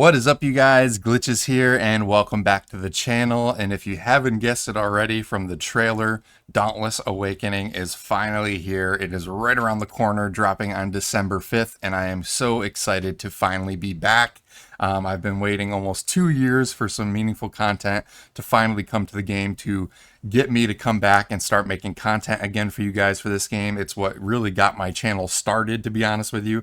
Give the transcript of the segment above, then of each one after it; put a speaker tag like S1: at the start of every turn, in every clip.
S1: What is up, you guys? Glitchiz here, and welcome back to the channel. And if you haven't guessed it already from the trailer, Dauntless Awakening is finally here. It is right around the corner, dropping on December 5th, and I am so excited to finally be back. I've been waiting almost 2 years for some meaningful content to finally come to the game to get me to come back and start making content again for you guys for this game. It's what really got my channel started, to be honest with you.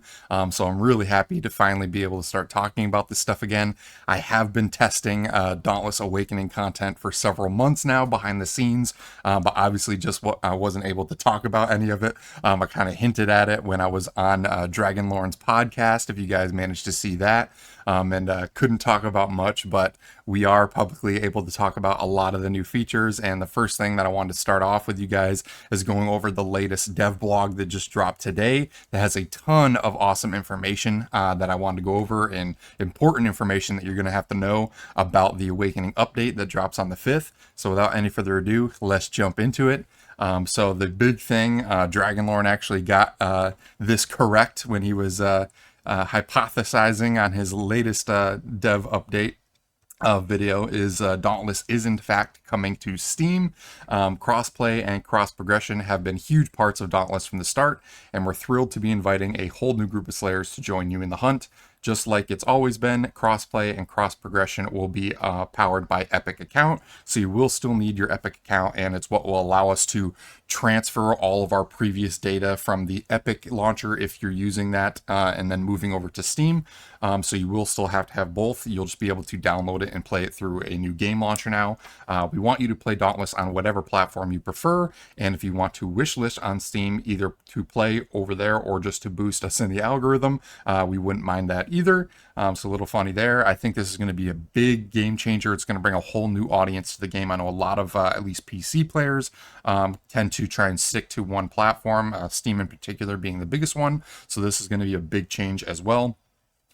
S1: So I'm really happy to finally be able to start talking about this stuff again. I have been testing Dauntless Awakening content for several months now behind the scenes, but obviously just I wasn't able to talk about any of it. I kind of hinted at it when I was on Dragonlorn's podcast, if you guys managed to see that. And couldn't talk about much, but we are publicly able to talk about a lot of the new features. And the first thing that I wanted to start off with you guys is going over the latest dev blog that just dropped today that has a ton of awesome information that I wanted to go over, and important information that you're going to have to know about the Awakening update that drops on the 5th. So without any further ado, let's jump into it. So the big thing, Dragonlord actually got this correct when he was hypothesizing on his latest dev update video is Dauntless is in fact coming to Steam. Crossplay and cross progression have been huge parts of Dauntless from the start, and we're thrilled to be inviting a whole new group of Slayers to join you in the hunt. Just like it's always been, crossplay and cross progression will be powered by Epic account, so you will still need your Epic account, and it's what will allow us to transfer all of our previous data from the Epic launcher if you're using that, and then moving over to Steam. So you will still have to have both. You'll just be able to download it and play it through a new game launcher now. We want you to play Dauntless on whatever platform you prefer, and if you want to wishlist on Steam, either to play over there or just to boost us in the algorithm, we wouldn't mind that either. So a little funny there. I think this is going to be a big game changer. It's going to bring a whole new audience to the game. I know a lot of at least PC players tend to try and stick to one platform, Steam in particular being the biggest one. So this is going to be a big change as well.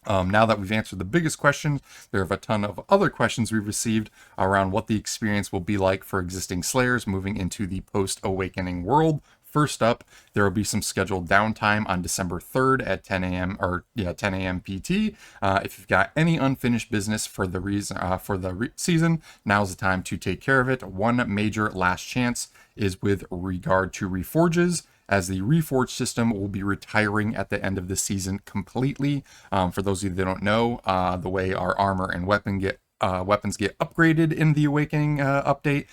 S1: Now that we've answered the biggest questions, there are a ton of other questions we've received around what the experience will be like for existing Slayers moving into the post-Awakening world. First up, there will be some scheduled downtime on December 3rd at 10 a.m. or 10 a.m. PT. If you've got any unfinished business for the season, now's the time to take care of it. One major last chance is with regard to Reforges, as the Reforge system will be retiring at the end of the season completely. For those of you that don't know, the way our armor and weapons get upgraded in the Awakening update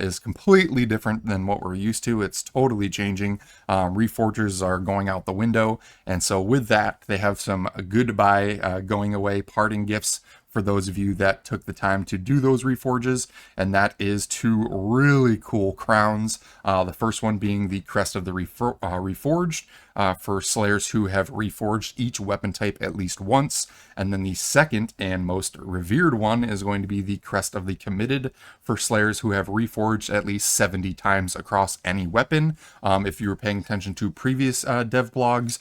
S1: is completely different than what we're used to. It's totally changing. Reforgers are going out the window, and so with that, they have some goodbye, going away parting gifts for those of you that took the time to do those reforges, and that is two really cool crowns. The first one being the Crest of the Reforged, for Slayers who have reforged each weapon type at least once, and then the second and most revered one is going to be the Crest of the Committed for Slayers who have reforged at least 70 times across any weapon. If you were paying attention to previous dev blogs,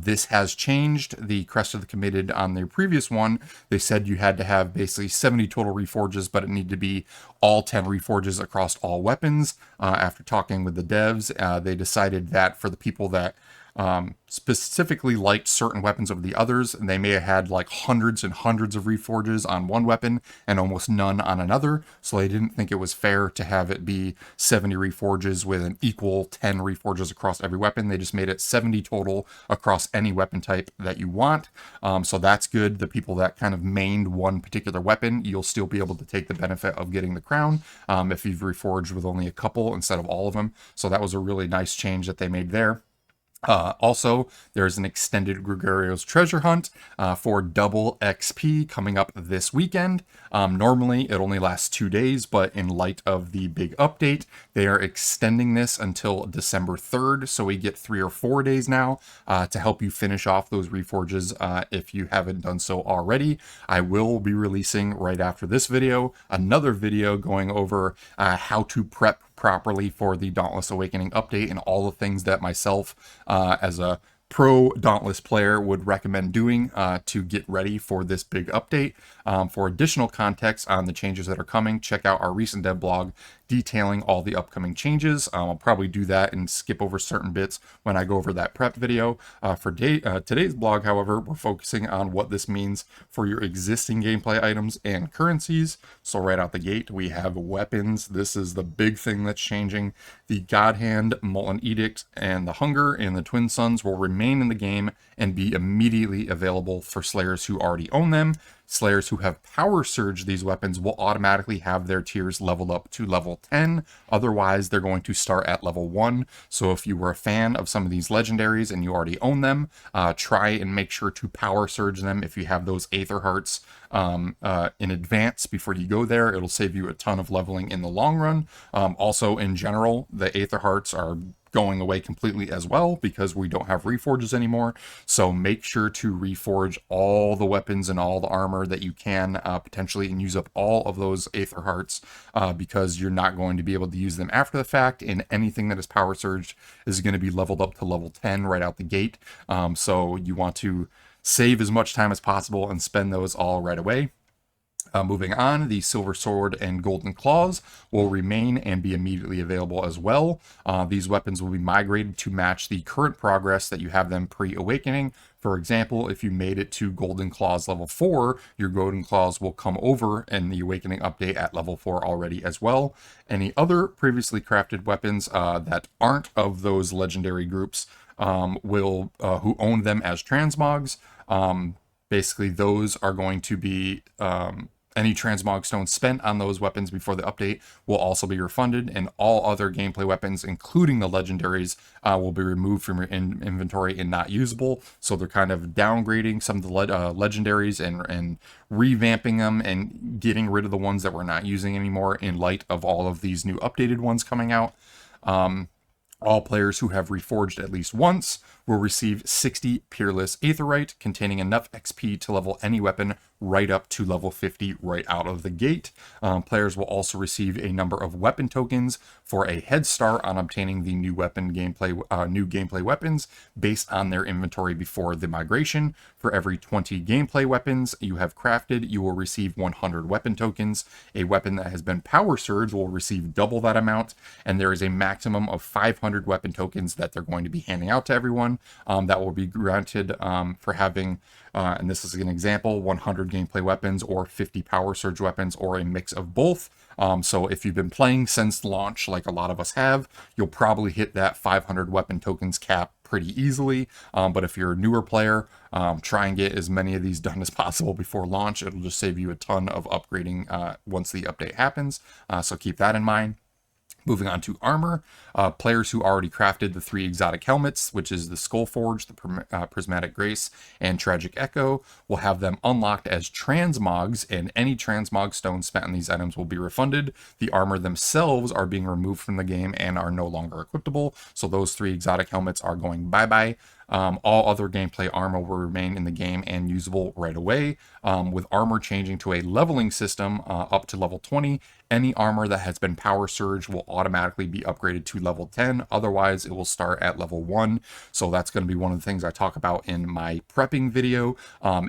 S1: this has changed. The Crest of the Committed on their previous one, they said you had to have basically 70 total reforges, but it needed to be all 10 reforges across all weapons. After talking with the devs, they decided that for the people that specifically liked certain weapons over the others, and they may have had like hundreds and hundreds of reforges on one weapon and almost none on another, so they didn't think it was fair to have it be 70 reforges with an equal 10 reforges across every weapon. They just made it 70 total across any weapon type that you want. So that's good. The people that kind of mained one particular weapon, you'll still be able to take the benefit of getting the crown if you've reforged with only a couple instead of all of them. So that was a really nice change that they made there. Also, there's an extended Gregorio's treasure hunt for double XP coming up this weekend. Normally, it only lasts 2 days, but in light of the big update, they are extending this until December 3rd, so we get 3 or 4 days now to help you finish off those reforges if you haven't done so already. I will be releasing right after this video another video going over how to prep properly for the Dauntless Awakening update and all the things that myself as a pro Dauntless player would recommend doing to get ready for this big update. For additional context on the changes that are coming, check out our recent dev blog detailing all the upcoming changes. I'll probably do that and skip over certain bits when I go over that prep video. For today's blog, however, we're focusing on what this means for your existing gameplay items and currencies. So right out the gate, we have weapons. This is the big thing that's changing. The God Hand, Molten Edict, and the Hunger and the Twin Suns will remain in the game and be immediately available for Slayers who already own them. Slayers who have Power Surge these weapons will automatically have their tiers leveled up to level 10. Otherwise, they're going to start at level 1. So if you were a fan of some of these legendaries and you already own them, try and make sure to Power Surge them if you have those Aether Hearts in advance before you go there. It'll save you a ton of leveling in the long run. Also, in general, the Aether Hearts are going away completely as well because we don't have reforges anymore. So make sure to reforge all the weapons and all the armor that you can potentially, and use up all of those Aether Hearts because you're not going to be able to use them after the fact, and anything that is Power Surged is going to be leveled up to level 10 right out the gate. So you want to save as much time as possible and spend those all right away. Moving on, the Silver Sword and Golden Claws will remain and be immediately available as well. These weapons will be migrated to match the current progress that you have them pre-awakening. For example, if you made it to Golden Claws level 4, your Golden Claws will come over in the Awakening update at level 4 already as well. Any other previously crafted weapons that aren't of those legendary groups who own them as transmogs, basically those are going to be any transmog stones spent on those weapons before the update will also be refunded, and all other gameplay weapons, including the legendaries, will be removed from your inventory and not usable. So they're kind of downgrading some of the legendaries and revamping them and getting rid of the ones that we're not using anymore in light of all of these new updated ones coming out. All players who have reforged at least once will receive 60 Peerless Aetherite, containing enough XP to level any weapon right up to level 50 right out of the gate. Players will also receive a number of weapon tokens for a head start on obtaining the new gameplay weapons based on their inventory before the migration. For every 20 gameplay weapons you have crafted, you will receive 100 weapon tokens. A weapon that has been Power Surged will receive double that amount, and there is a maximum of 500 weapon tokens that they're going to be handing out to everyone. That will be granted for having, and this is an example, 100 gameplay weapons or 50 Power Surge weapons, or a mix of both. So if you've been playing since launch, like a lot of us have, you'll probably hit that 500 weapon tokens cap pretty easily. But if you're a newer player, try and get as many of these done as possible before launch. It'll just save you a ton of upgrading once the update happens. So keep that in mind. Moving on to armor, players who already crafted the 3 exotic helmets, which is the Skullforge, the Prismatic Grace, and Tragic Echo, will have them unlocked as transmogs, and any transmog stones spent on these items will be refunded. The armor themselves are being removed from the game and are no longer equipable, so those 3 exotic helmets are going bye-bye. All other gameplay armor will remain in the game and usable right away. With armor changing to a leveling system up to level 20, any armor that has been Power Surged will automatically be upgraded to level 10. Otherwise, it will start at level 1. So that's going to be one of the things I talk about in my prepping video.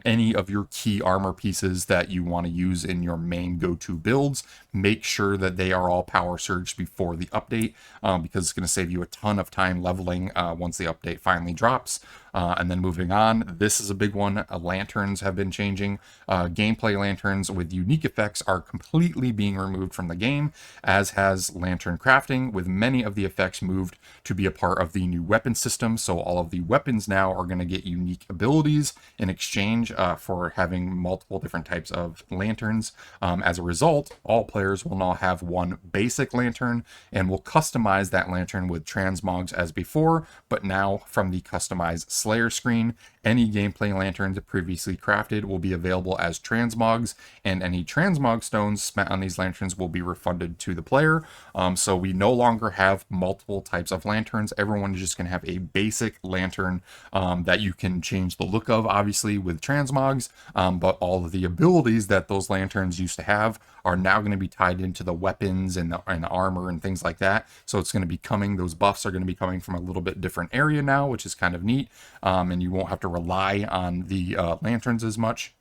S1: Any of your key armor pieces that you want to use in your main go-to builds, make sure that they are all Power Surged before the update, because it's going to save you a ton of time leveling once the update finally drops. And then moving on, this is a big one. Lanterns have been changing. Gameplay lanterns with unique effects are completely being removed from the game, as has lantern crafting, with many of the effects moved to be a part of the new weapon system. So all of the weapons now are going to get unique abilities in exchange for having multiple different types of lanterns. As a result, all players will now have one basic lantern and will customize that lantern with transmogs as before, but now from the customized Slayer screen. Any gameplay lanterns previously crafted will be available as transmogs, and any transmog stones spent on these lanterns will be refunded to the player. So we no longer have multiple types of lanterns. Everyone is just going to have a basic lantern that you can change the look of, obviously, with transmogs, but all of the abilities that those lanterns used to have are now going to be tied into the weapons and the armor and things like that. So it's going to be coming, those buffs are going to be coming from a little bit different area now, which is kind of neat. And you won't have to rely on the lanterns as much.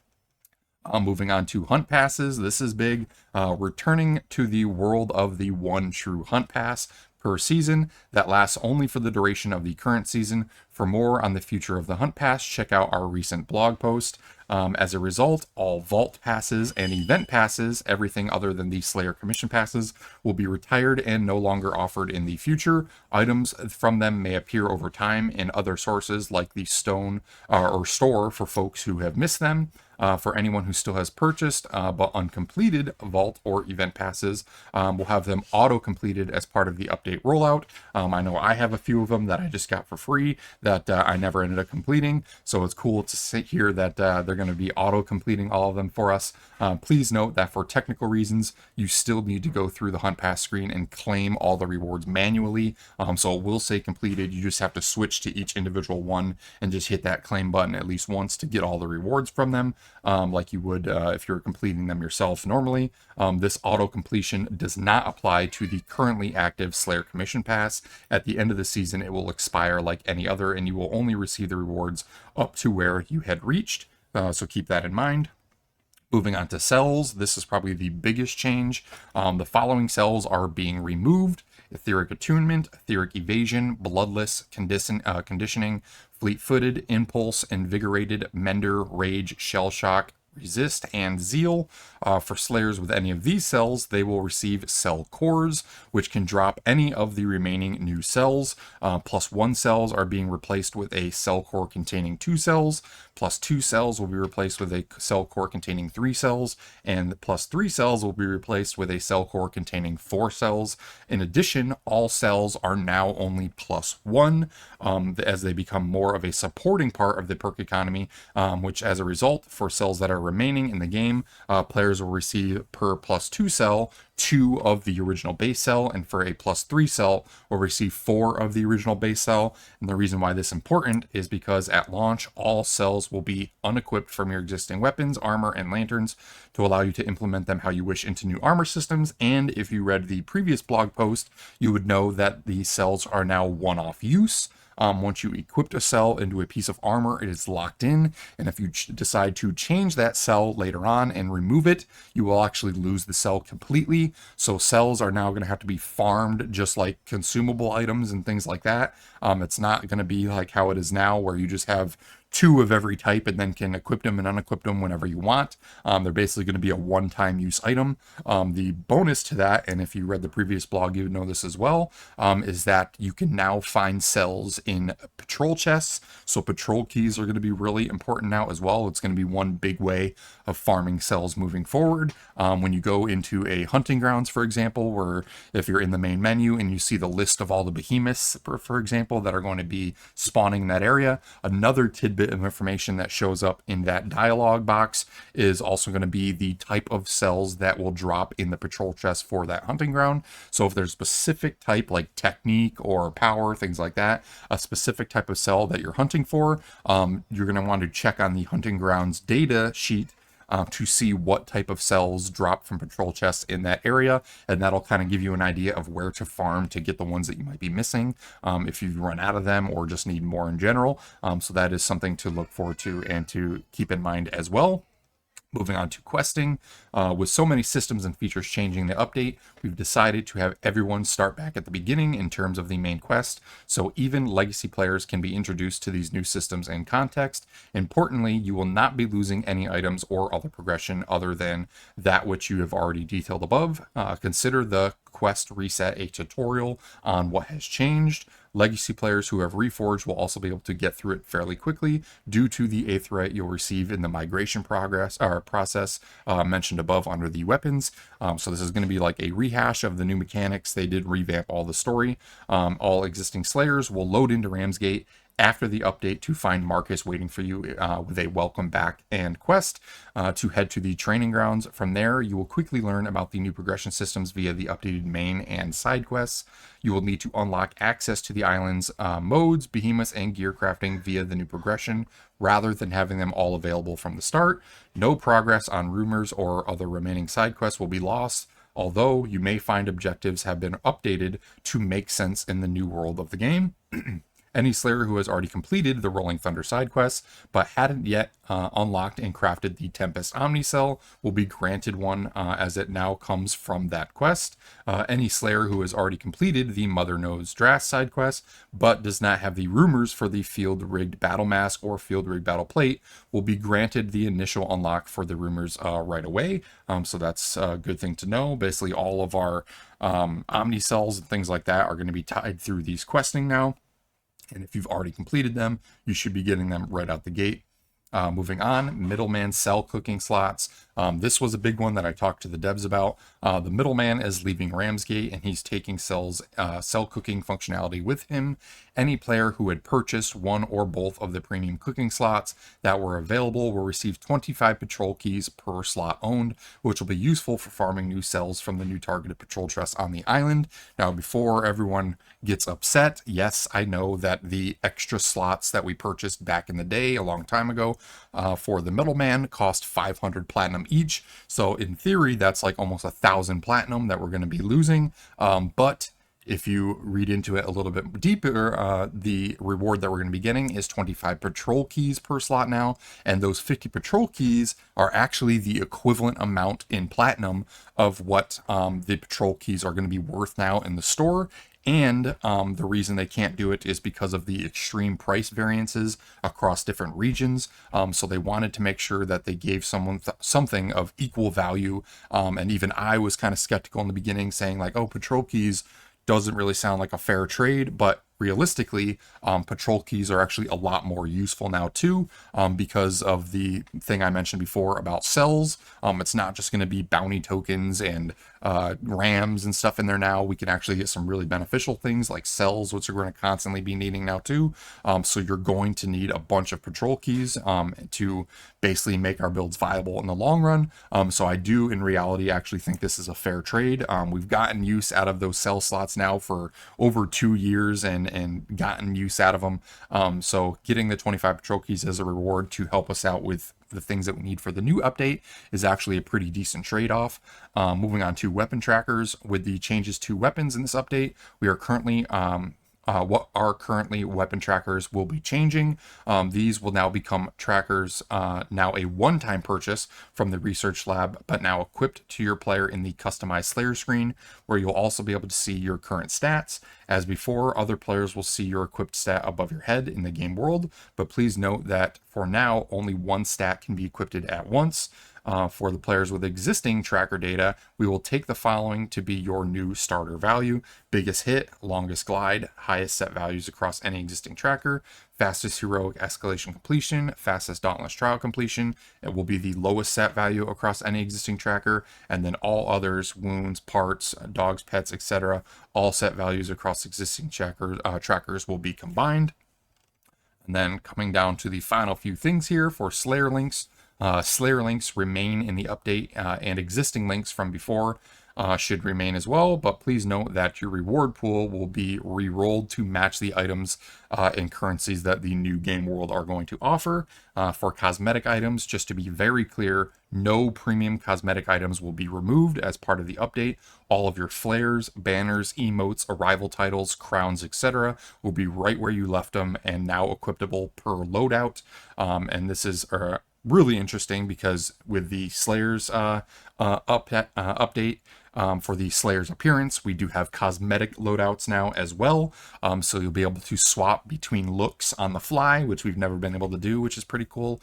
S1: Moving on to hunt passes, this is big. Returning to the world of the one true hunt pass per season that lasts only for the duration of the current season. For more on the future of the hunt pass, check out our recent blog post. As a result, all vault passes and event passes, everything other than the Slayer commission passes, will be retired and no longer offered in the future. Items from them may appear over time in other sources like the stone or store for folks who have missed them. For anyone who still has purchased but uncompleted vault or event passes, we'll have them auto-completed as part of the update rollout. I know I have a few of them that I just got for free that I never ended up completing, so it's cool to see here that they're going to be auto-completing all of them for us. Please note that for technical reasons, you still need to go through the hunt pass screen and claim all the rewards manually, so it will say completed. You just have to switch to each individual one and just hit that claim button at least once to get all the rewards from them. Like you would if you're completing them yourself normally. This auto completion does not apply to the currently active Slayer Commission Pass. At the end of the season, it will expire like any other, and you will only receive the rewards up to where you had reached. So keep that in mind. Moving on to cells, this is probably the biggest change. The following cells are being removed: Etheric Attunement, Etheric Evasion, Bloodless, Conditioning, Fleet-Footed, Impulse, Invigorated, Mender, Rage, Shell Shock, Resist, and Zeal. For Slayers with any of these cells, they will receive Cell Cores, which can drop any of the remaining new cells. +1 cells are being replaced with a Cell Core containing 2 cells. +2 cells will be replaced with a Cell Core containing 3 cells. And +3 cells will be replaced with a Cell Core containing 4 cells. In addition, all cells are now only +1 as they become more of a supporting part of the perk economy, which as a result, for cells that are remaining in the game, players will receive per +2 cell 2 of the original base cell, and for a +3 cell will receive 4 of the original base cell. And the reason why this is important is because at launch, all cells will be unequipped from your existing weapons, armor, and lanterns to allow you to implement them how you wish into new armor systems. And if you read the previous blog post, you would know that these cells are now one-off use. Once you equip a cell into a piece of armor, it is locked in, and if you decide to change that cell later on and remove it, you will actually lose the cell completely. So cells are now going to have to be farmed just like consumable items and things like that. It's not going to be like how it is now, where you just have 2 of every type and then can equip them and unequip them whenever you want. They're basically going to be a one-time use item. The bonus to that, and if you read the previous blog, you would know this as well, is that you can now find cells in patrol chests. So patrol keys are going to be really important now as well. It's going to be one big way of farming cells moving forward. When you go into a hunting grounds, for example, where if you're in the main menu and you see the list of all the behemoths, for example, that are going to be spawning in that area, another tidbit of information that shows up in that dialogue box is also going to be the type of cells that will drop in the patrol chest for that hunting ground. So if there's a specific type like technique or power, things like that, a specific type of cell that you're hunting for, you're going to want to check on the hunting grounds data sheet to see what type of cells drop from patrol chests in that area, and that'll kind of give you an idea of where to farm to get the ones that you might be missing if you run out of them or just need more in general. So that is something to look forward to and to keep in mind as well. Moving on to questing, with so many systems and features changing in the update, we've decided to have everyone start back at the beginning in terms of the main quest, so even legacy players can be introduced to these new systems and context. Importantly, you will not be losing any items or other progression other than that which you have already detailed above. Consider the quest reset a tutorial on what has changed. Legacy players who have Reforged will also be able to get through it fairly quickly due to the aetheryte you'll receive in the migration process mentioned above under the weapons. So this is going to be like a rehash of the new mechanics. They did revamp all the story. All existing Slayers will load into Ramsgate after the update to find Marcus waiting for you with a welcome back and quest to head to the training grounds. From there, you will quickly learn about the new progression systems via the updated main and side quests. You will need to unlock access to the island's modes, behemoths, and gear crafting via the new progression, rather than having them all available from the start. No progress on rumors or other remaining side quests will be lost, although you may find objectives have been updated to make sense in the new world of the game. Any Slayer who has already completed the Rolling Thunder side quest but hadn't yet unlocked and crafted the Tempest Omni Cell will be granted one, as it now comes from that quest. Any Slayer who has already completed the Mother Knows Draft side quest but does not have the rumors for the Field Rigged Battle Mask or Field Rigged Battle Plate will be granted the initial unlock for the rumors right away. So that's a good thing to know. Basically, all of our Omni Cells and things like that are going to be tied through these questing now. And if you've already completed them, you should be getting them right out the gate. Moving on, Middleman cell cooking slots. This was a big one that I talked to the devs about. The Middleman is leaving Ramsgate and he's taking cell cooking functionality with him. Any player who had purchased one or both of the premium cooking slots that were available will receive 25 patrol keys per slot owned, which will be useful for farming new cells from the new targeted patrol chests on the island. Now, before everyone gets upset, yes, I know that the extra slots that we purchased back in the day, a long time ago, for the Middleman cost 500 platinum each. So in theory, that's like almost 1,000 platinum that we're going to be losing. But if you read into it a little bit deeper, the reward that we're going to be getting is 25 patrol keys per slot now. And those 50 patrol keys are actually the equivalent amount in platinum of what the patrol keys are going to be worth now in the store. And the reason they can't do it is because of the extreme price variances across different regions. So they wanted to make sure that they gave someone something of equal value. And even I was kind of skeptical in the beginning, saying like, oh, patrol keys doesn't really sound like a fair trade, but realistically, patrol keys are actually a lot more useful now too, because of the thing I mentioned before about cells. It's not just going to be bounty tokens and rams and stuff in there now. We can actually get some really beneficial things like cells, which we're going to constantly be needing now too. So you're going to need a bunch of patrol keys to basically make our builds viable in the long run. So I do in reality actually think this is a fair trade. We've gotten use out of those cell slots now for over 2 years and gotten use out of them. So getting the 25 patrol keys as a reward to help us out with the things that we need for the new update is actually a pretty decent trade-off. Moving on to weapon trackers. With the changes to weapons in this update, we are currently what are currently weapon trackers will be changing. These will now become trackers, now a one-time purchase from the research lab, but now equipped to your player in the customized Slayer screen, where you'll also be able to see your current stats. As before, other players will see your equipped stat above your head in the game world, but please note that for now, only one stat can be equipped at once. For the players with existing tracker data, we will take the following to be your new starter value: biggest hit, longest glide, highest set values across any existing tracker, fastest heroic escalation completion, fastest Dauntless trial completion. It will be the lowest set value across any existing tracker, and then all others, wounds, parts, dogs, pets, etc., all set values across existing trackers will be combined. And then coming down to the final few things here for Slayer links. Slayer links remain in the update, and existing links from before should remain as well, but please note that your reward pool will be re-rolled to match the items and currencies that the new game world are going to offer. For cosmetic items, just to be very clear, no premium cosmetic items will be removed as part of the update. All of your flares, banners, emotes, arrival titles, crowns, etc. will be right where you left them and now equipable per loadout. And this is really interesting because with the Slayers update, for the Slayer's appearance, we do have cosmetic loadouts now as well. So you'll be able to swap between looks on the fly, which we've never been able to do, which is pretty cool.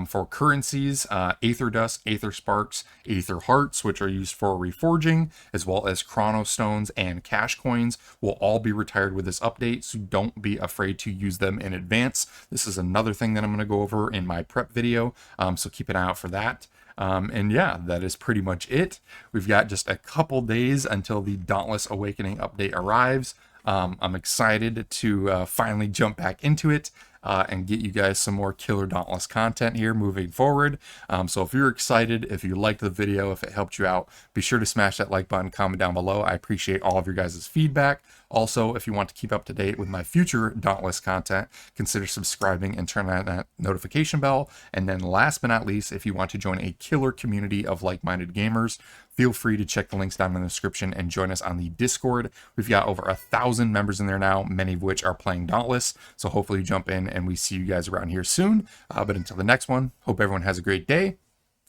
S1: For currencies, Aether Dust, Aether Sparks, Aether Hearts, which are used for reforging, as well as Chrono Stones and Cash Coins, will all be retired with this update, so don't be afraid to use them in advance. This is another thing that I'm going to go over in my prep video, so keep an eye out for that. And yeah, that is pretty much it. We've got just a couple days until the Dauntless Awakening update arrives. I'm excited to finally jump back into it and get you guys some more killer Dauntless content here moving forward. So if you're excited, if you liked the video, if it helped you out, be sure to smash that like button, comment down below. I appreciate all of your guys' feedback. Also, if you want to keep up to date with my future Dauntless content, consider subscribing and turn on that notification bell. And then last but not least, if you want to join a killer community of like-minded gamers, feel free to check the links down in the description and join us on the Discord. We've got over 1,000 members in there now, many of which are playing Dauntless. So hopefully you jump in and we see you guys around here soon. But until the next one, hope everyone has a great day,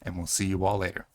S1: and we'll see you all later.